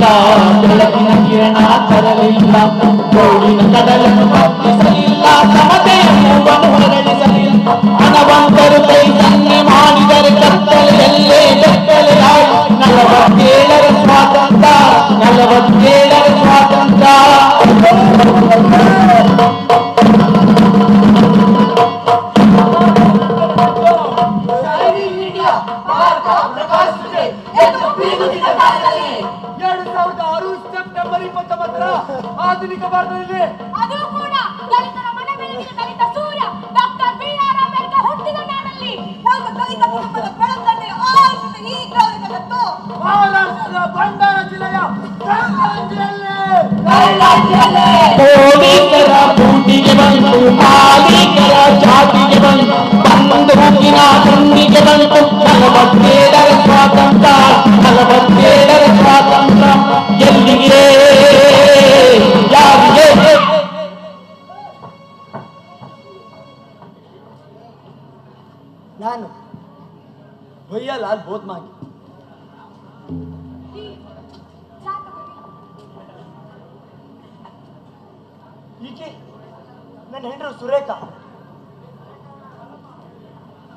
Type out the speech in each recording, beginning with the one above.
ಬರಲಿಲ್ಲ, ಬೆಳಕಿನ ಕಿರಣ ತರಲಿಲ್ಲ, ಗೋಳಿನ ಕಡಲನ್ನು ಬಗ್ಗಿಸಲಿಲ್ಲ, ಸಮತೆಯ ಮೂಗನ್ನು ಹೊರಡಿಸಲಿಲ್ಲ. ಹಣವಂತರು ಕೈ ಸನ್ನೆ ಮಾಡಿದರೆ ಕತ್ತಲೆಯಲ್ಲೇ ಬೆತ್ತಲೆಯಾಗಿ 47ರ ಸ್ವಾತಂತ್ರ್ಯ, 47ರ ಸ್ವಾತಂತ್ರ್ಯ. ಆಧುನಿಕ ಭಾರತದಲ್ಲಿ ಅದು ಕೂಡ ದಲಿತರ ಮನೆ ಬೆಳಗಿನ ದಲಿತ ಸೂರ್ಯ ಡಾಕ್ಟರ್ ಬಿ.ಆರ್. ಅಂಬೇಡ್ಕರ್ ಹುಟ್ಟಿದ ನಾಡಲ್ಲಿ ಒಂದು ದಲಿತ ಕುಟುಂಬದ ಬೆಳಕನ್ನೇ ಆರಿಸಿದ ಈ ಕಾಲಘಟ್ಟದ್ದು ಮಹಾರಾಷ್ಟ್ರದ ಭಂಡಾರ ಜಿಲ್ಲೆಯ ಪೊಲೀಸರ ಬೂಟಿಗೆ ಬಂತು, ಮಾಲೀಕರ ಜಾತಿಗೆ ಬಂತು, ಬಂದೂಕಿನ ಗುಂಡಿಗೆ ಬಂತು 47ರ ಸ್ವಾತಂತ್ರ್ಯ, 47ರ ಸ್ವಾತಂತ್ರ್ಯ. ಎಲ್ಲಿಗೆ ಯಾರಿಗೆ? ನಾನು ಭಯ್ಯಲಾಲ್ ಬೋದ್ಮಾಗಿ. ಈಕೆ ನನ್ನ ಹೆಂಡರು ಸುರೇಖಾ,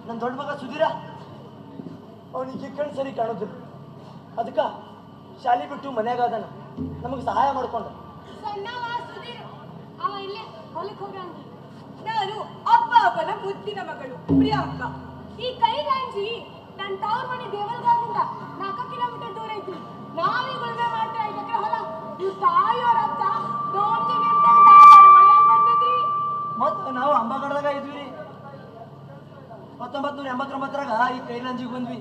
ನನ್ನ ದೊಡ್ಡ ಮಗ ಸುಧೀರ. ಅವನಿಗೆ ಕಣ್ಣು ಸರಿ ಕಾಣೋದಿಲ್ಲ, ಅದಕ್ಕ ಶಾಲೆ ಬಿಟ್ಟು ಮನ್ಯಾಗ ಅದನ್ನ ನಮಗೆ ಸಹಾಯ ಮಾಡ್ಕೊಂಡ. ನಾನು ಅಪ್ಪನ ಮುದ್ದಿನ ಮಗಳು ಪ್ರಿಯಾಂಕಾ. ಈ ಕೈಗಾಂಜಿ ನನ್ನ ತವ್ರ ಮನೆ ದೇವಲಗಾರದಿಂದ 4 ಕಿಲೋಮೀಟರ್ ದೂರ ಐತಿ. ನಾವೀಗ ಉಳುಮೆ ಮಾಡ್ತಾ 5 ಎಕರೆ ಹೊಲ. ಇವ್ ತಾಯಿಯವ್ರ ಅತ್ತ ದೊಡ್ಡ ಬಂದಿದ್ರಿ. ಮತ್ತು ನಾವು ಅಂಬಗಡದಾಗ ಇದ್ವಿ. 1989ರಾಗ ಈ ಕೈಲಾಂಜಿಗೆ ಬಂದ್ವಿ.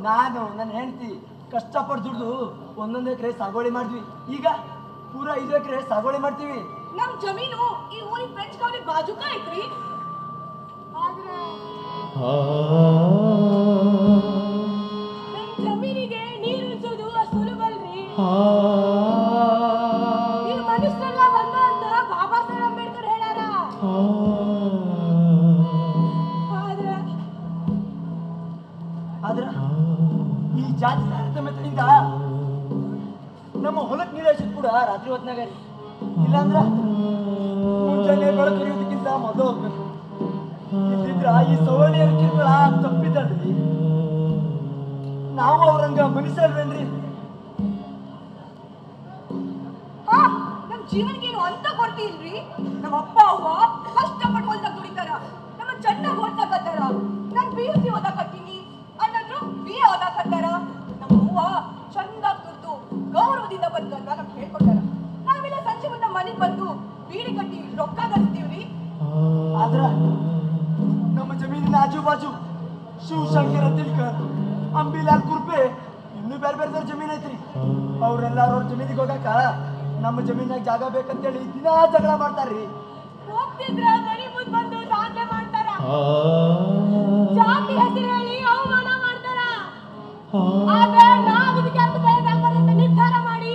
ನಾನು ನನ್ನ ಹೆಂಡತಿ ಕಷ್ಟಪಟ್ಟು ದುಡ್ದು 1 ಎಕರೆ ಸಾಗುವಳಿ ಮಾಡಿದ್ವಿ. ಈಗ ಪೂರಾ 5 ಎಕರೆ ಸಾಗುವಳಿ ಮಾಡ್ತೀವಿ. ನಮ್ ಜಮೀನು ಈ ಊರಿಗೆ ಫ್ರೆಂಚ್ ಕಾಲನಿ ಬಾಜುಕ ಐತ್ರಿ. ಆದ್ರೆ ನಮ್ ಜಮೀನಿಗೆ ನೀರು ಇಳಿಸೋದು ಅಷ್ಟು ಸುಲಭ ಅಲ್ರಿ. ಈ ಮನುಷ್ಯರೆಲ್ಲ ಬಂದ ಅಂತ ಬಾಬಾ ಸಾಹೇಬ್ ಅಂಬೇಡ್ಕರ್ ಹೇಳಾರ. ಆದ್ರ ಈ ಜಾತಿ ತಾರತಮ್ಯದಿಂದ ನಮ್ಮ ಹೊಲಕ್ಕೆ ನೀರು ಹಚ್ಚಿದ್ ಕೂಡ ರಾತ್ರಿ ಹೊತ್ನಾಗ ರೀ. ಇಲ್ಲಾಂದ್ರ ಮುಂಜಾನೆ ಬೆಳಕು ಇರೋದಕ್ಕಿಂತ ಮೊದಲು ಹೋಗ್ಬೇಕು. ಇದ್ದಿದ್ರ ಈ ಸವರ್ಣಿಯರ ಕಿರುಕುಳ ತಪ್ಪಿದ್ದಲ್ರಿ. ನಾವು ಅವ್ರಂಗ ಮನುಷ್ಯಲ್ವೇನ್ರಿ? ನಮ್ ಜೀವನಕ್ಕೆ ಏನು ಅಂತ ಕೊಡ್ತೀಲ್ರಿ. ನಮ್ಮ ಅಪ್ಪ ಅವ್ವ ಕಷ್ಟಪಟ್ಟು ಹೊಲ್ದಾಗ ದುಡಿತಾರ, ನಮ್ಮ ಚೆನ್ನಾಗಿ ಓದ್ತಾಕತ್ತಾರ. ನಾನ್ PUC ಓದಾಕತ್ತೀನಿ, ಅಣ್ಣಂದ್ರು BA ಓದಾಕತ್ತಾರ. ನಮ್ಮ ಅವ್ವ ಚಂದಾಗಿ ದುಡ್ದು ಗೌರವದಿಂದ ಬಂದಲ್ಲ ನಮ್ಗೆ ಹೇಳ್ಕೊಟ್ಟಾರ. ನಾವೆಲ್ಲ ಸಂಜೆ ಮುಂದೆ ಮನೆಗೆ ಬಂದು ಬೀಡಿ ಕಟ್ಟಿ ರೊಕ್ಕ ಗಳಿಸ್ತೀವ್ರಿ. ಆದ್ರ ನಮ್ಮ ಜಮೀನಿನ ಆಜು ಬಾಜು ಶಿವಶಂಕರ ತಿಲ್ಕರ್, ಅಂಬಿಲಾಲ್ ಕುರ್ಪೆ, ಇನ್ನೂ ಬೇರೆ ಬೇರೆ ಜಮೀನ್ ಐತ್ರಿ. ಅವ್ರೆಲ್ಲಾರು ಅವ್ರ ಜಮೀನಿಗೆ ಹೋಗಾಕ ನಮ್ಮ ಜಮೀನಾಗ ಜಾಗ ಬೇಕಂತೇಳಿ ದಿನಾ ಜಗಳ ಮಾಡ್ತಾರ್ರಿ. ಹೋಗ್ತಿದ್ರ ಮನೆ ಮುಂದೆ ಬಂದು ದಾಂಧಲೆ ಮಾಡ್ತಾರ, ಜಾತಿ ಹೆಸರು ಹೇಳಿ ಅವಮಾನ ಮಾಡ್ತಾರ. ಆದ್ರೆ ನಾವ್ ಇದಕ್ಕೆ ಅಂತ ಅಂತ ನಿರ್ಧಾರ ಮಾಡಿ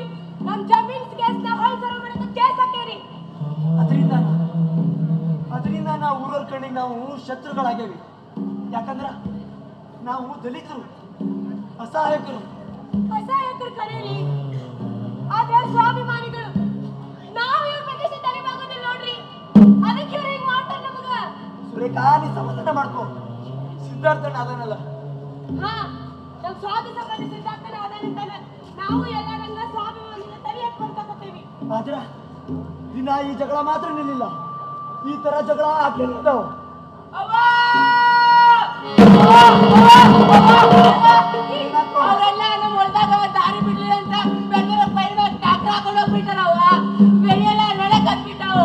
ನಮ್ ಜಮೀನ್ ಕೇಸ್ನ ಹೊಳ್ಸರ ಮಾಡಕ್ಕೆ ಕೇಸ್ ಹಾಕೇರಿ. ಅದರಿಂದ ನಾವು ಊರವ್ರ ಕಣ್ಣಿಗೆ ನಾವು ಶತ್ರುಗಳಾಗೇವಿ. ಯಾಕಂದ್ರ ನಾವು ದಲಿತರು, ಅಸಹಾಯಕರು ಕರೀರಿ. ಆದ್ರೆ ಸ್ವಾಭಿಮಾನಿಗಳು. ನಾವ್ ಇವ್ರ ಪ್ರದೇಶ ತಲೆಬಾಗೋದಿಲ್ಲ ನೋಡ್ರಿ, ಅದಕ್ಕೆ ಇವ್ರು ಹಿಂಗ್ ಮಾಡ್ತಾರೆ ನಮಗ. ಸುರೇಖಾ, ನೀ ಸಮಾಧಾನ ಮಾಡ್ಕೋ. ಸಿದ್ಧಾರ್ಥನ ಅದನ್ನಲ್ಲ. ಹಾ, ನಮ್ ಸ್ವಾಮಿ ಸಂಬಂಧಿ ಸಿದ್ಧಾರ್ಥನ ಅದನ್ನಂತಾನೆ. ನಾವು ಎಲ್ಲರಂಗ ಸ್ವಾಭಿಮಾನಿನ ತಲೆಯಕ್ಕೆ ಬರ್ತಕತ್ತೀವಿ. ಆದ್ರ ದಿನ ಈ ಜಗಳ ಮಾತ್ರ ನಿಲ್ಲಿಲ್ಲ. ಈ ತರ ಜಗಳ ಆಗ್ಲಿಲ್ಲ. ಅವರೆಲ್ಲ ನಮ್ಮ ಹೊಲದಾಗ ದಾರಿ ಬಿಡ್ಲಿಲ್ಲ ಅಂತ ಬೆಂಗಳೂರು ಪೈರ್ ಟ್ಯಾಕ್ಟರ್ ಹಾಕೊಂಡು ಹೋಗ್ಬಿಟ್ಟಾರ. ಅವ ಬೆಳೆಯೆಲ್ಲ ನೆಲಕ್ಕೆ ಹತ್ಬಿಟ್ಟಾವು.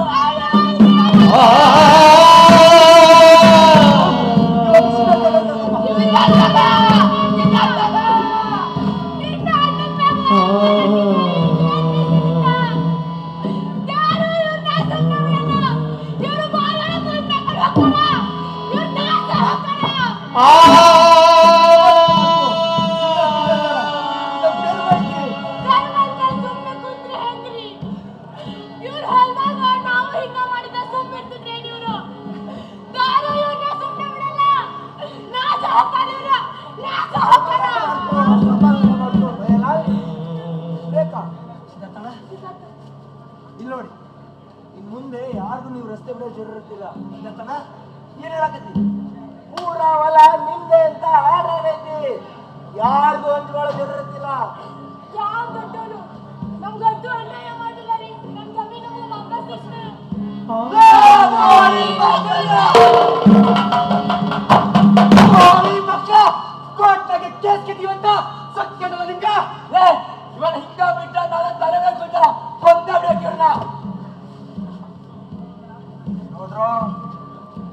ಇನ್ ಮುಂದೆ ಯಾರಿಗೂ ನೀವು ರಸ್ತೆ ಬಿಡೋ ಜರುರತ್ತಿಲ್ಲ ಅಂತನ ಏನ್ ಹೇಳಕತ್ತಿ ಪೂರ ಹೊಲ ನಿಮ್ದೆ ಅಂತ ಹಾಡೈತಿ ಯಾರಿಗೂ ಹಂಚ್ಕೊಳ್ಳೋ ಜರುರತ್ತಿಲ್ಲ ಯಾವ ದೊಡ್ಡೋನು ನಮ್ಗಂತೂ ಅನ್ಯಾಯ ಮಾಡಿಲ್ಲ ರೀ ನಮ್ ಜಮೀನು ವಾಪಸ್ ಇಸ್ರಿ ಪಕ್ಷ ಕೋರ್ಟ್ನಾಗೆ ಕೇಸ್ ಗೆದ್ದೀವಂತ ಸತ್ಯನವ ನಿಂಗ ಇವನ ಹಿಂಗ ಬಿಟ್ಟ ನಾನು ತಲೆ ಮೇಲೆ ಬಿಟ್ಟ ಕೊಂದ ಬಿಡಕ್ಕಿಲ್ಲ ನೋಡ್ರು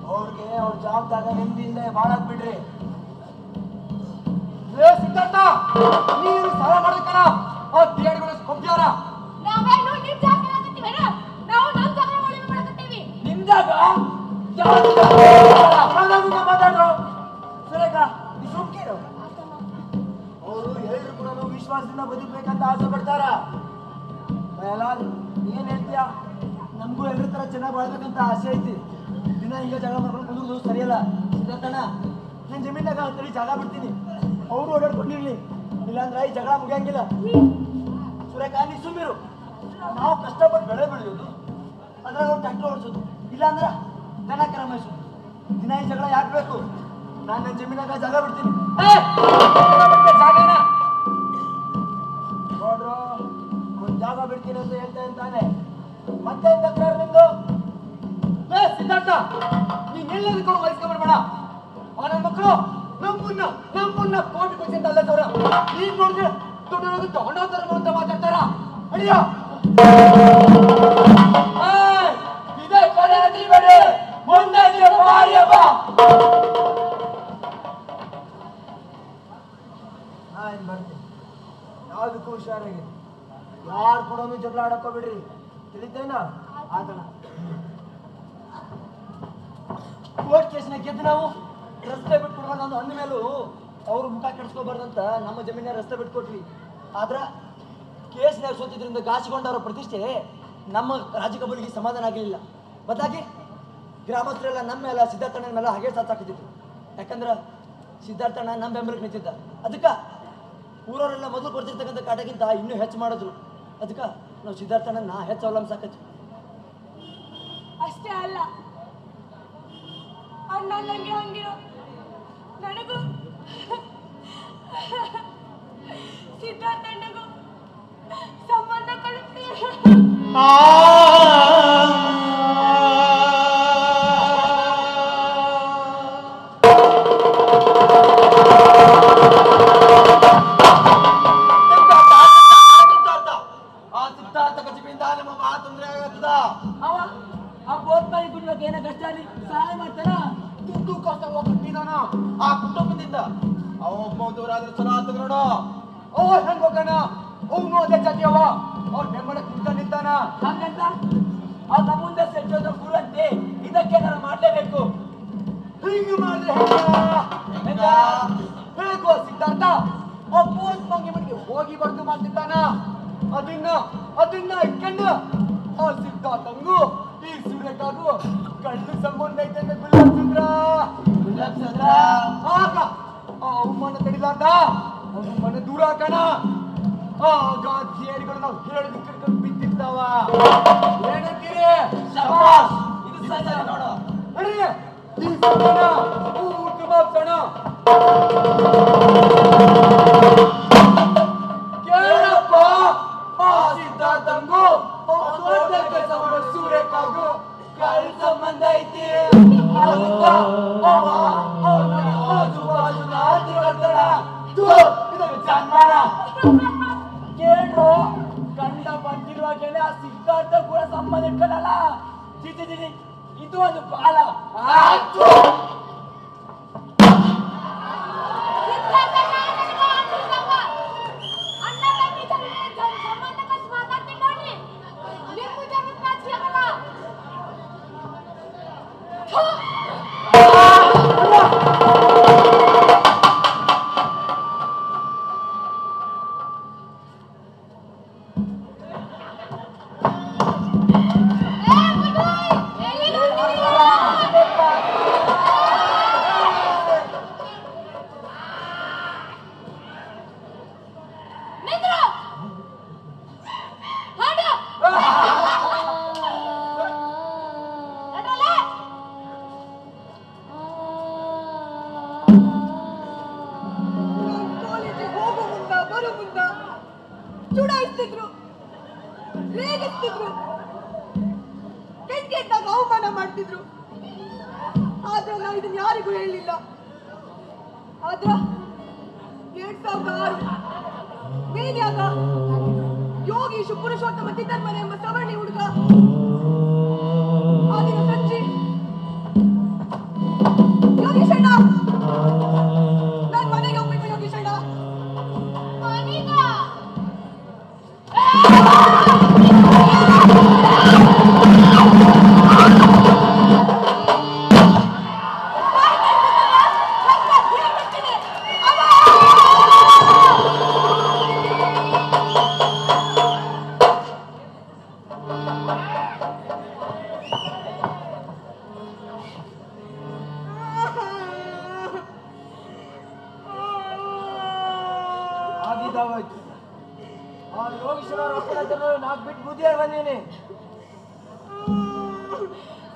ಅವ್ರಿಗೆ ಅವ್ರ ಜಾಬ್ದಾಗ ನಿಮ್ದಿಂದ ಮಾಡಕ್ ಬಿಡ್ರಿ ಸಿದ್ಧಾರ್ಥ ನೀನು ಸಾಲ ಮಾಡ್ಬೇಕಣ ಆ ದೇಡ್ಗಳು ಕೊಂಬ್ಯಾರ ನಾವೇನು ನಿಮ್ ಜಾಗ ಹೇಳಕತ್ತೀವೇನ ನಾವು ನಮ್ ಜಾಗ ಉಳಿಮೆ ಮಾಡಕತ್ತೀವಿ ನಿಮ್ ಜಾಗ ಮಾತಾಡ್ರು ಸುರೇಖ ನೀ ಸುಮ್ಕಿರು ಅವರು ಎಲ್ಲರೂ ಕೂಡ ವಿಶ್ವಾಸದಿಂದ ಬದುಕಬೇಕಂತ ಆಸೆ ಪಡ್ತಾರ ಏನ್ ಹೇಳ್ತೀಯ ನಮಗೂ ಎಲ್ಲರ ತರ ಚೆನ್ನಾಗಿ ಬಾಳ್ಬೇಕಂತ ಆಸೆ ಐತಿ ದಿನ ಹಿಂಗ ಜಾಗ ಮಾಡ್ಕೊಂಡು ಕುಂದ್ರು ಸರಿಯಲ್ಲ ಸಿದ್ಧಾರ್ಥಣ್ಣ ನಾನು ಜಮೀನಾಗ ಅಂತೇಳಿ ಜಾಗ ಬಿಡ್ತೀನಿ ಅವರು ಓಡಾಡ್ಕೊಂಡಿರ್ಲಿ ಇಲ್ಲಾಂದ್ರೆ ಈ ಜಗಳ ಮುಗಿಯಂಗಿಲ್ಲ ಸುರೇಖ ನೀ ಸುಮ್ಮಿರು ನಾವು ಕಷ್ಟಪಟ್ಟು ಬೆಳೆ ಬೆಳೆಯೋದು ಅದ್ರಾಗ ಅವ್ರು ಟ್ರ್ಯಾಕ್ಟರ್ ಓಡಿಸೋದು ಇಲ್ಲಾಂದ್ರ ದನ ಕರ ಮೇಯಿಸೋದು ದಿನ ಈ ಜಗಳ ಯಾಕೆ ಬೇಕು ನಾನು ನನ್ನ ಜಮೀನಾಗ ಜಾಗ ಬಿಡ್ತೀನಿ ಜಾಗನ ನೋಡ್ರು ಒಂದ್ ಜಾಗ ಬಿಡ್ತೀನಿ ಅಂತ ಹೇಳ್ತಾ ಇದ್ದಾನೆ ಮತ್ತೆ ತಕರಾರು ನಿಮ್ದು ಸಿದ್ಧಾರ್ಥ ನೀನ್ ಎಲ್ಲದಕ್ಕೂ ವಹಿಸ್ಕೊಂಡ್ಬೇಡ ಅವನ ಮಕ್ಕಳು ನಮ್ಮನ್ನ ಕೋಟಿ ಕೊಚ್ಚಿಂದ ಅಲ್ಲ ಸೌರ ನೀನ್ ನೋಡಿದ್ರೆ ದೊಡ್ಡವರಾಗುತ್ತೆ ಅಣ್ಣಾತರ ಅಂತ ಮಾತಾಡ್ತಾರ ಅಡಿಯ ಇದೇ ಕೊನೆ ಅದಿಬೇಡಿ ಮುಂದೆ ಮಾರಿಯಪ್ಪ ಬರ್ತೀನಿ ಯಾವ್ದಕ್ಕೂ ಹುಷಾರಾಗಿ ಯಾರು ಕೂಡ ಜಗಳ ಆಡಕೋಬಿಡ್ರಿ ತಿಳಿತೇನ ಆತನ ಕೋರ್ಟ್ ಕೇಸ್ನ ಗೆದ್ದು ನಾವು ರಸ್ತೆ ಬಿಟ್ಕೊಡ್ಬಾರ್ದು ಅಂದ ಮೇಲೂ ಅವ್ರು ಮುಖ ಕೆಡಿಸ್ಕೋಬಾರ್ದಂತ ನಮ್ಮ ಜಮೀನ ರಸ್ತೆ ಬಿಟ್ಕೊಟ್ವಿ ಆದ್ರ ಕೇಸ್ನಾಗ ಸೋತಿದ್ರಿಂದ ಗಾಸಿಕೊಂಡವರ ಪ್ರತಿಷ್ಠೆ ನಮ್ಮ ರಾಜಕಬಲಿಗೆ ಸಮಾಧಾನ ಆಗಲಿಲ್ಲ ಬದಲಾಗಿ ಗ್ರಾಮಸ್ಥರೆಲ್ಲ ನಮ್ಮ ಮೇಲೆ ಸಿದ್ಧಾರ್ಥಣ್ಣನ ಮೇಲೆ ಹಾಗೆ ಸಾಕಾಕಿದ್ರು ಯಾಕಂದ್ರೆ ಸಿದ್ಧಾರ್ಥಣ್ಣ ನಮ್ಮ ಬೆಂಬಲಕ್ಕೆ ನಿಂತಿದ್ದ ಅದಕ್ಕೆ ಊರವರೆಲ್ಲ ಮೊದಲು ಕೊಡ್ತಿರ್ತಕ್ಕಂಥ ಕಾಟಕ್ಕಿಂತ ಇನ್ನೂ ಹೆಚ್ಚು ಮಾಡಿದ್ರು ಅದಕ್ಕೆ ನಾವು ಸಿದ್ಧಾರ್ಥಣ್ಣನ ಹೆಚ್ಚು ಅವಲಂಬಿಸಾಕತ್ವಿ ಅಷ್ಟೇ ಅಲ್ಲ ಅಣ್ಣ ನಂಗೆ ಹಂಗಿರೋ ನನಗೂ ಸಿದ್ಧಾರ್ಥಣ್ಣಗೂ ಸಂಬಂಧ ಕಳಿಸ್ತೀವಿ ಏನ ಕಷ್ಟ ಅಲ್ಲಿ ಸಹಾಯ ಮಾಡ್ತಾರ ದುಡ್ಡು ಕಷ್ಟ ಹೋಗ್ಬಿಟ್ಟಿದಾನ ಆ ಕುಟುಂಬದಿಂದ ಅವ ಒಬ್ಬ ದೂರಾದ್ರೆ ಚಲೋ ಆತ ನೋಡು ಅವ ಹೆಂಗ್ ಹೋಗೋಣ ಅವನು ಅದೇ ಜಾತಿ ಅವ ಅವ್ರ ಬೆಂಬಲ ಕುಂತ ನಿಂತಾನ ಹಂಗಂತ ಅದ ಮುಂದೆ ಸೆಟ್ಟೋದ ಗುರಂತೆ ಇದಕ್ಕೇನಾರ ಮಾಡ್ಲೇಬೇಕು ಹಿಂಗ್ ಮಾಡಿದ್ರೆ ಹೇಗೋ ಸಿದ್ಧಾರ್ಥ ಒಬ್ಬ ಮಂಗಿ ಮನೆಗೆ ಹೋಗಿ ಬರ್ದು ಮಾಡ್ತಿದ್ದಾನ ಅದನ್ನ ಇಟ್ಕೊಂಡು ಆ ಸಿದ್ಧಾರ್ಥಂಗು ಈ ಸೂರ್ಯಕಾಗೂ ಕಣ್ಣು ಸಂಬಂಧ ಐತೆ ಅಂತ ಗುಲಾಬ್ ಚಂದ್ರ ಆಗ ಆ ಅವಮಾನ ತಡಿಲಾರ್ದ ಅವಮಾನ ದೂರ ಹಾಕೋಣ ಆಗ ಥಿಯರಿಗಳು ನಾವು ಹೇಳಿದ ಕರ್ಕೊಂಡು ಬಿದ್ದಿರ್ತಾವ ಏನಂತೀರಿ ಇದು ಸಜ್ಜ ನೋಡು ಅರೆ ಈ ಸಜ್ಜನ ಊಟ ಮಾಡ್ಸೋಣ ಕೇಳಪ್ಪ ಆ ಸಿದ್ಧಾರ್ಥಂಗೂ ಸೂರ್ಯಕಾಗೂ ಕಳ್ ಸಂಬಂಧ ಐತಿ ಕೇಳ್ರು ಗಂಡ ಬಂದಿರುವಾಗೆಲ್ಲ ಆ ಸಿದ್ಧಾರ್ಥ ಕೂಡ ಸಂಬಂಧ ಇಟ್ಕೊಳ್ಳಲ್ಲ ಚಿಚಿ ಇದು ಒಂದು ಕಾಲ ಇದನ್ನ ಯಾರಿಗೂ ಹೇಳಲಿಲ್ಲ. ಆದ್ರ 2006 ಬೀದಿಯಾಗ ಯೋಗೀಶ್ ಪುರುಷೋತ್ತಮ ತಿದ್ದರ್ಮನೆ ಎಂಬ ಸವರ್ಣಿ ಹುಡುಗ ಆ ದಿನ ಸಂಜೆ ಯೋಗೀಶಣ್ಣ ನಾನು ಮನೆಗೆ ಹೋಗ್ಬೇಕು. ಯೋಗೀಶಣ್ಣ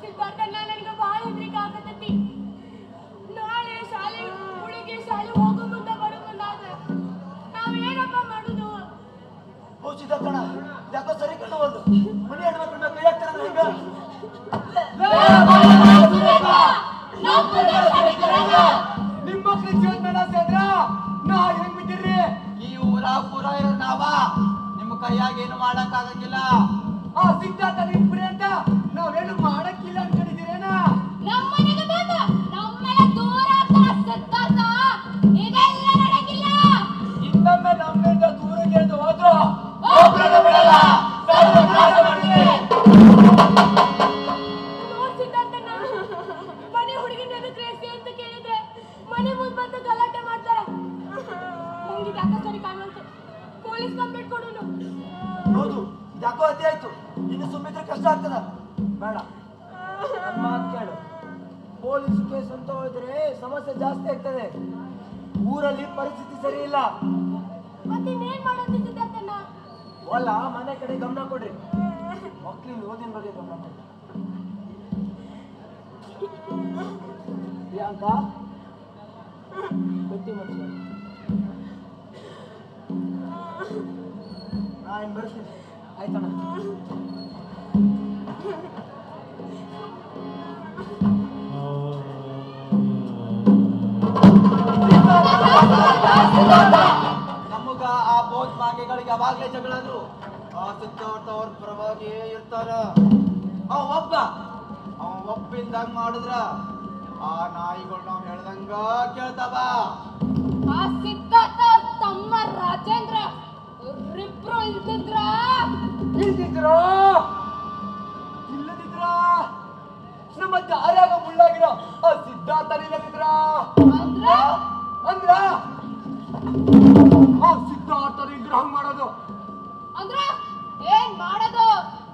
ಸಿದ್ಧಾರ್ಥಣ್ಣ ನನಗೆ ಬಹಳ ಹೆದರಿಕೆ ಆಗತೈತಿ. ನಾಳೆ ಶಾಲೆ ಹುಡುಗಿ ಶಾಲೆ ಹೋಗೋ ಮುಂದೆ ಬರೋ ಮುಂದಾದ್ರೆ ನಾವೇನಪ್ಪ ಮಾಡುದು? ಸಿದ್ಧಾರ್ಥಣ್ಣ ಯಾಕೋ ಸರಿ ಕಂಡು ಒಂದು ಮನೆ ಹೆಣ್ಮಕ್ಳನ್ನ ಕೈ ಹಾಕ್ತಾರ ಹಿಂಗ ನಿಮ್ಮ ಮಕ್ಳು ಜೀವನ ಸೇದ್ರ ನಾ ಹೆಂಗ್ ಬಿಟ್ಟಿರ್ರಿ? ಈ ಊರ ಪೂರ ಇರೋ ನಾವ ನಿಮ್ಮ ಕೈಯಾಗ ಏನು ಮಾಡಕ್ ಆಗಂಗಿಲ್ಲ. ಆ ಸಿದ್ಧಾರ್ಥ ನಿಮ್ಪ್ರಿ ಅಂತ ನಾವೇನು ಮಾಡಕ್ಕಿಲ್ಲ ಅನ್ಕೊಂಡಿದ್ದೀರೇನ? ನಮ್ಮನೆಗೆ ಬಂದ ನಮ್ಮನೆ ದೂರ ಆಗ್ತಾರ ಸಿದ್ಧಾರ್ಥ. ಇದೆಲ್ಲ ನಡೆಗಿಲ್ಲ. ಇನ್ನೊಮ್ಮೆ ನಮ್ಮಿಂದ ದೂರಿಗೆ ಎದ್ದು ಹೋದ್ರು ಒಬ್ರನ್ನ ಬಿಡಲ್ಲ, ಸರ್ವನಾಶ ಮಾಡ್ತೀವಿ. ನೋಡ್ ಸಿದ್ಧಾರ್ಥಣ್ಣ, ಮನೆ ಹುಡುಗಿನ ಎದಕ್ಕೆ ರೇಸಿ ಅಂತ ಕೇಳಿದ್ರೆ ಮನೆ ಮುಂದೆ ಬಂದು ಗಲಾಟೆ ಮಾಡ್ತಾರ. ನಂಗೆ ಯಾಕ ಸರಿ ಕಾಣುವಂತೆ ಪೊಲೀಸ್ ಕಂಪ್ಲೇಂಟ್ ಕೊಡೋನು. ಹೌದು, ಯಾಕೋ ಅತಿ ಆಯ್ತು. ಇನ್ನು ಸುಮ್ಮಿದ್ರೆ ಕಷ್ಟ ಆಗ್ತದ. ಬೇಡ, ನನ್ನ ಮಾತು ಕೇಳು. ಪೊಲೀಸ್ ಕೇಸ್ ಅಂತ ಹೋದ್ರೆ ಸಮಸ್ಯೆ ಜಾಸ್ತಿ ಆಗ್ತದೆ. ಊರಲ್ಲಿ ಪರಿಸ್ಥಿತಿ ಸರಿ ಇಲ್ಲ. ಮತ್ತೆ ಇನ್ನೇನ್ ಮಾಡೋದು ಸಿದ್ಧಾರ್ಥಣ್ಣ? ಅಲ್ಲ, ಮನೆ ಕಡೆ ಗಮನ ಕೊಡ್ರಿ. ಮಕ್ಳಿನ ಓದಿನ ಬಗ್ಗೆ ಗಮನ ಕೊಡ್ರಿ. ಪ್ರಿಯಾಂಕಾ, ಗಟ್ಟಿ ಮನುಷ್ಯ. ನಾನು ಬರ್ತೀನಿ, ಆಯ್ತಣ್ಣ. ನಮಗ ಆ ಬೋಟ್ ಮಾಂಗೆಗಳಿಗೆ ಯಾವಾಗ್ಲೇ ಜಗಳಾದ್ರು ಆ ಸಿದ್ಧಾರ್ಥ ಅವ್ರ ಪರವಾಗಿಯೇ ಇರ್ತಾರ. ಅವ ಒಪ್ಪಿಂದಂಗ ಮಾಡಿದ್ರ ಆ ನಾಯಿಗಳು ನಾವ್ ಹೇಳ್ದಂಗ ಕೇಳ್ತಾವ. ಆ ಸಿದ್ಧಾರ್ಥ ತಮ್ಮ ರಾಜೇಂದ್ರ ಇಬ್ರು ಇಲ್ದಿದ್ರ ಇಲ್ಲದಿದ್ರ ನಮ್ಮ ದಾರ್ಯಾಗ ಮುಳ್ಳಾಗಿರೋ ಆ ಸಿದ್ಧಾರ್ಥ ಇಲ್ಲದಿದ್ರ ಅಂದ್ರ ಆ ಸಿದ್ಧಾರ್ಥ ಇದ್ರ ಹಂಗ್ ಮಾಡೋದು. ಅಂದ್ರ ಏನ್ ಮಾಡೋದು?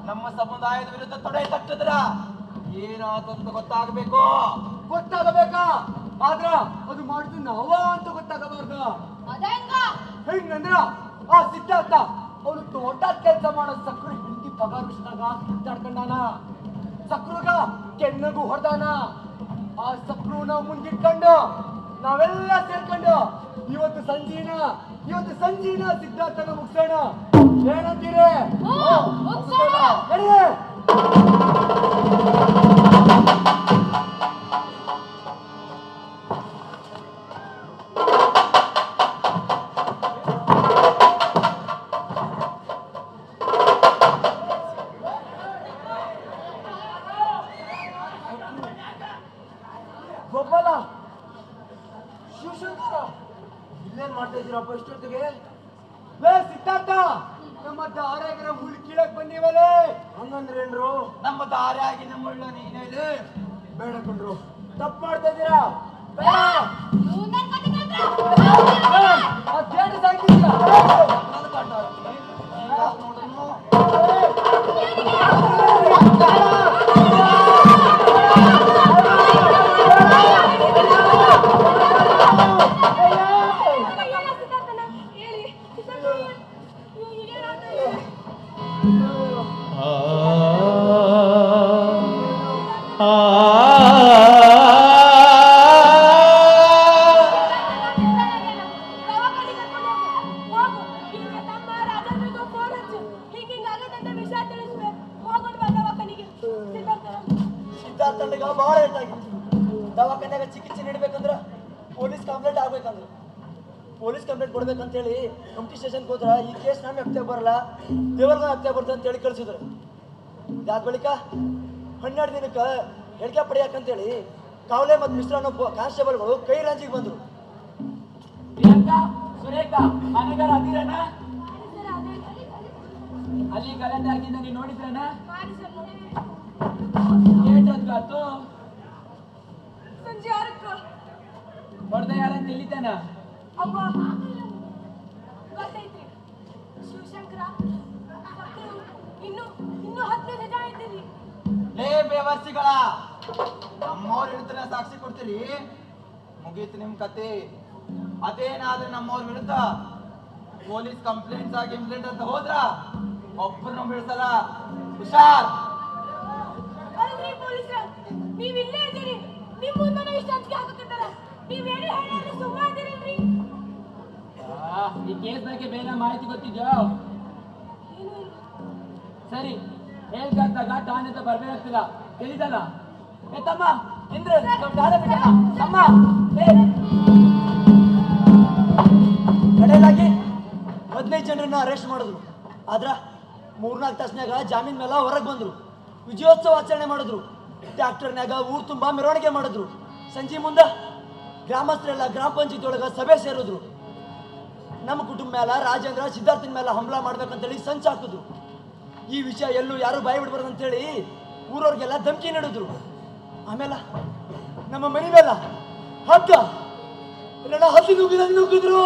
ನಮ್ಮ ಸಮುದಾಯದ ವಿರುದ್ಧ ತೊಡೆ ತಟ್ಟಿದ್ರ ಏನಾದಂತ ಗೊತ್ತಾಗಬೇಕು. ಗೊತ್ತಾಗಬೇಕಾ? ಆದ್ರ ಅದು ಮಾಡಿದ್ದು ನಾವ ಅಂತ ಗೊತ್ತಾಗಬಾರ್ದು. ಅದಂಗ ಹೆಂಗಂದ್ರ ಆ ಸಿದ್ಧಾರ್ಥ ಅವನು ತೋಟ ಕೆಲಸ ಮಾಡೋ ಸಕ್ರು ಹಿಂದಿ ಪಗಾರ ವಿಷಯದಾಗ ಕಿತ್ತಾಡ್ಕೊಂಡಾನ. ಸಕ್ರುಗ ಕೆನ್ನಗು ಹೊಡೆದಾನ. ಆ ಸಕ್ರುನ ಮುಂದಿಟ್ಕೊಂಡು ನಾವೆಲ್ಲ ಸೇರ್ಕೊಂಡು ಇವತ್ತು ಸಂಜೀನ ಸಿದ್ಧಾರ್ಥನ ಮುಗಿಸೋಣ. ಏನಂತೀರಿ? ಮುಗ್ಸೋಣ. ನಡಿ. ಗೋಪಾಲ, ಶಿವಶಂಕರ, ಇಲ್ಲೇನ್ ಮಾಡ್ತಾ ಇದ್ದೀರಪ್ಪ ಇಷ್ಟೊತ್ತಿಗೆ? ಲೇ ಸಿದ್ಧಾರ್ಥ, ನಮ್ಮ ದಾರ್ಯಾಗಿರ ಮುಳ್ಳು ಕೀಳಕ್ ಬಂದೀವಲೇ. ಹಂಗಂದ್ರೇನ್ರು? ನಮ್ಮ ದಾರಿಯಾಗಿ ನಮ್ಮಳ್ಳ ನೀನೇಲಿ ಬೇಡ ಕಣ್ರು, ತಪ್ಪು ಮಾಡ್ತಾ ಇದ್ದೀರಾ. ಬೇಡ, ಇವ್ನ್ ನನ್ ಕತೆ ಕೇಳ್ತ್ರ? ಆ ಗೇಟ್ ಸಾಕಿದ್ದೀರಾ? ನನ್ನ ಕಂಡ ನೋಡೋನು ಏನ ಸಿದ್ಧಾರ್ಥಣ್ಣ? ಹೇಳಿ ಸಿದ್ಧಾರ್ಥಣ್ಣ, ಈಗೇನಾಗ್ತಾ ಇದೆ? ದವಾಖಾನ್ಯಾಗ ಚಿಕಿತ್ಸೆ ನೀಡ್ಬೇಕಂದ್ರ ಪೊಲೀಸ್ ಕಂಪ್ಲೇಂಟ್ ಆಗ್ಬೇಕಂದ್ರು. ಪೊಲೀಸ್ ಕಂಪ್ಲೇಂಟ್ ಕೊಡ್ಬೇಕಂತೇಳಿ ಕಂಪ್ಟಿ ಸ್ಟೇಷನ್ಗೆ ಹೋದ್ರ ಈ ಕೇಸ್ ನಮ್ಮ ಹಪ್ತೆ ಬರಲ್ಲ ದೇವರ್ಗ ಹಪ್ತೆ ಬರ್ತದೆ ಅಂತೇಳಿ ಕಳಿಸಿದ್ರು. ಇದಾದ ಬಳಿಕ 12 ದಿನಕ್ಕೆ ಹೇಳಿಕೆ ಪಡೆಯಕ್ಕಂತೇಳಿ ಕಾವಲೆ ಮತ್ತು ಮಿಶ್ರನ ಕಾನ್ಸ್ಟೇಬಲ್ಗಳು ಕೈ ರಂಜಿಗೆ ಬಂದರು. ಪ್ರಿಯಾಂಕಾ ಸುರೇಖಾ ಮನೆಗಾರ ಅದಿರಣ್ಣ ಅಲ್ಲಿ ಗಲಾಟೆ ಆಗಿದ್ದ ನೀನು ನೋಡಿದ್ರಣ್ಣ ಏಟದ್ಗಾತು ಸಂಜೆ 6ಕ್ಕೆ ಹೊಡೆದ ಯಾರಂತ ತಿಳಿತಾನ ಅವ್ವ ಗೊತ್ತೈತ್ರಿ ಶಿವಶಂಕರ ಇನ್ನು 15 ಜನ ಇದ್ದೀವಿ. ಲೇ ಬೇವರ್ಸಿಗಳ ನಮ್ಮವ್ರು ಹೇಳ್ತಾನೆ ಸಾಕ್ಷಿ ಕೊಡ್ತೀರಿ ಮುಗೀತು ನಿಮ್ ಕತೆ. ಅದೇನಾದ್ರೆ ನಮ್ಮವ್ರ ವಿರುದ್ಧ ಪೊಲೀಸ್ ಕಂಪ್ಲೇಂಟ್ಸ್ ಅಂತ ಹೋದ್ರ ಒಬ್ಬರನ್ನ ಬೀಳ್ಸಲ್ಲ. ಹುಷಾರ್. ಅಲ್ರಿ ಪೊಲೀಸ್ರ ನೀವ್ ಇಲ್ಲೇ ಇದ್ದೀರಿ ನಿಮ್ ಮುಂದೆ ಇಷ್ಟ ಅಂಜಿಕೆ ಹಾಕಕತ್ತಾರ ನೀವ್ ಹೇಳಿ ಹೇಳಿ ಸುಮ್ಮನೆ ಇದ್ದೀರಲ್ರಿ. ಈ ಕೇಸ್ ಬಗ್ಗೆ ಬೇರೆ ಮಾಹಿತಿ ಗೊತ್ತಿದ್ಯೋ? ಸರಿ ಹೇಳ್ಕಂತಾಗ ಠಾಣೆ ಅಂತ ಬರ್ಬೇಕಾಗ್ತದ ತಿಳಿದಲ್ಲ. ಏ ತಮ್ಮ ಇಂದ್ರ ಠಾಣೆ ಬಿಟ್ಟಣ ತಮ್ಮ. ಕಡೆಯದಾಗಿ 15 ಜನರನ್ನ ಅರೆಸ್ಟ್ ಮಾಡಿದ್ರು. ಆದ್ರ 3-4 ತಾಸ್ನ್ಯಾಗ ಜಾಮೀನ್ ಮೇಲೆ ಹೊರಗೆ ಬಂದ್ರು. ವಿಜಯೋತ್ಸವ ಆಚರಣೆ ಮಾಡಿದ್ರು. ಟ್ರ್ಯಾಕ್ಟರ್ನ್ಯಾಗ ಊರು ತುಂಬ ಮೆರವಣಿಗೆ ಮಾಡಿದ್ರು. ಸಂಜೆ ಮುಂದೆ ಗ್ರಾಮಸ್ಥರೆಲ್ಲ ಗ್ರಾಮ ಪಂಚಾಯತಿ ಒಳಗೆ ಸಭೆ ಸೇರಿದ್ರು. ನಮ್ಮ ಕುಟುಂಬ ಮೇಲೆ ರಾಜೇಂದ್ರ ಸಿದ್ಧಾರ್ಥನ ಮೇಲೆ ಹಂಬಲ ಮಾಡ್ಬೇಕಂತೇಳಿ ಸಂಚು ಹಾಕಿದ್ರು. ಈ ವಿಷಯ ಎಲ್ಲೂ ಯಾರು ಬಾಯಿ ಬಿಡ್ಬಾರ್ದು ಅಂತೇಳಿ ಊರವ್ರಿಗೆಲ್ಲ ಧಮಕಿ ನೀಡಿದ್ರು. ಆಮೇಲೆ ನಮ್ಮ ಮನೆ ಮೇಲೆ ಹಗ್ಗ ಹಸಿ ನುಗ್ಗಿದ್ರು.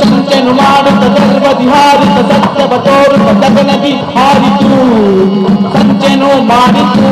ಸಂಚನು ಮಾಡುತ್ತ ಸರ್ವದಿ ಹಾರಿತ ಸತ್ಯವ ತೋರುತ್ತ ಜಗನದಿ ಹಾರಿತು ಸಂಚನು ಮಾಡಿತು.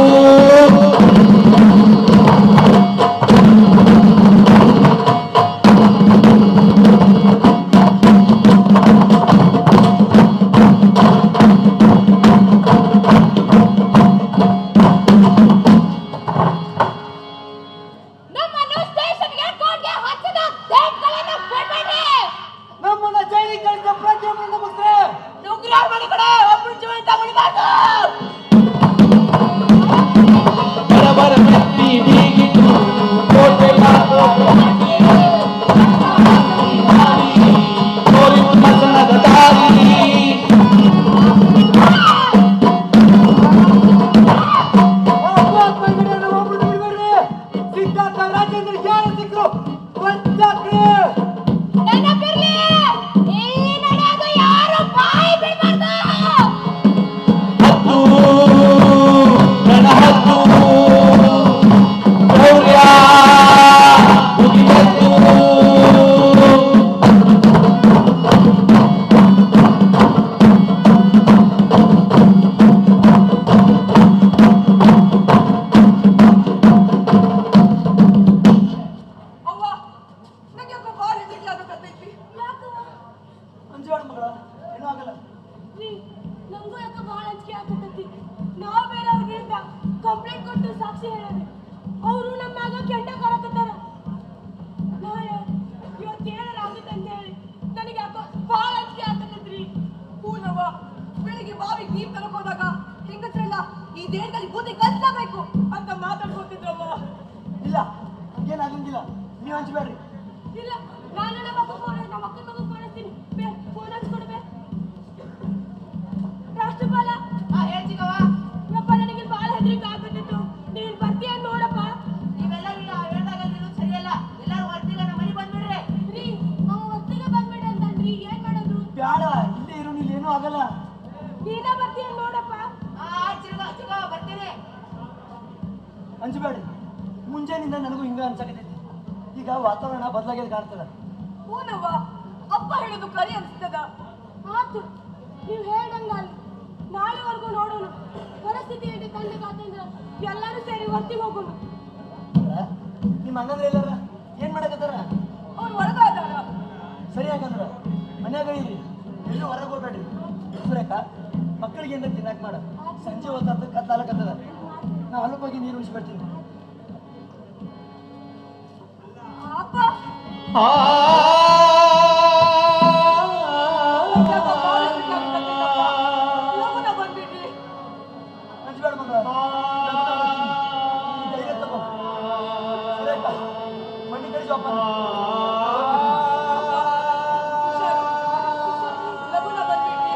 ಅಂಜಬೇಡಿ, ಮುಂಜಾನಿಂದ ನನಗೂ ಹಿಂಗ ಅನ್ಸಕತೈತಿ. ಈಗ ವಾತಾವರಣ ಬದಲಾಗ್ಯದ ಕಾಣ್ತದ. ಹೂನವ್ವ, ಅಪ್ಪ ಹೇಳೋದು ಕರಿ ಅನ್ಸ್ತದ. ಆತು ನೀವು ಹೇಳ್ದಂಗ ನಾಳೆವರೆಗೂ ನೋಡೋಣ. ಪರಿಸ್ಥಿತಿ ಹೇಗೆ ಕಂಡಗಾತಂದ್ರ ಎಲ್ಲರೂ ಸೇರಿ ಹೊರ್ತಿಗೆ ಹೋಗೋಣ. ನಿಮ್ಮ ಅಣ್ಣಂದ್ರೆ ಎಲ್ಲಾರ ಏನ್ ಮಾಡಕತ್ತಾರ? ಅವ್ರು ಹೊರಗ ಅದಾರ. ಸರಿ, ಯಾಕಂದ್ರ ಮನ್ಯಾಗ ಇರಿ, ಎಲ್ಲೂ ಹೊರಗೆ ಹೋಗ್ಬೇಡ್ರಿ. ಸುರೇಖ ಮಕ್ಕಳಿಗೆ ಅಂತ ತಿನ್ನಕ್ ಮಾಡ ಸಂಜೆ ಹೊತ್ತ ಕತ್ಲಾಲಕತ್ತದ ನಾ ಹೊಲಕ್ಕೆ ಹೋಗಿ ನೀರು ಉಳಿಸಿ ಬರ್ತೀನಿ ಅಪ್ಪ ಲಗುನ ಬಂದ್ಬಿಡ್ರಿ. ಅಂಜಬೇಡ ಮಗಳ ಧೈರ್ಯ ತಗೋ ಸುರೇಖ ಮಣ್ಣಿ ಕಳಿಸಿ ಅಪ್ಪ ಲಗುನ ಬಂದ್ಬಿಡ್ರಿ.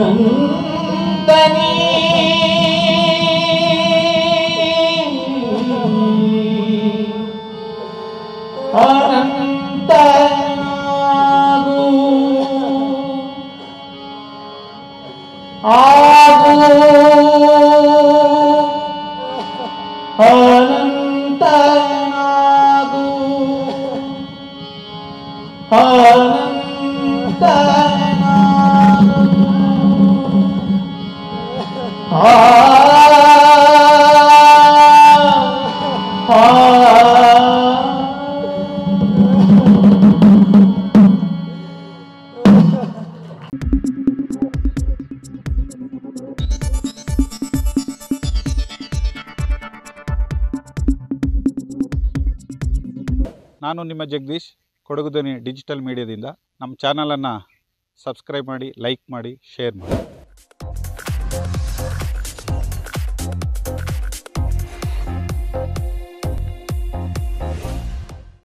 ಅನಂತನೇ ಅನಂತನಾಗು ಆಗು ಅನಂತನಾಗು ಅನಂತನಾಗು ನಾನು ನಿಮ್ಮ ಜಗದೀಶ್, ಕೊಡಗು ಧ್ವನಿ ಡಿಜಿಟಲ್ ಮೀಡಿಯಾದಿಂದ. ನಮ್ಮ ಚಾನಲನ್ನು ಸಬ್ಸ್ಕ್ರೈಬ್ ಮಾಡಿ, ಲೈಕ್ ಮಾಡಿ, ಶೇರ್ ಮಾಡಿ.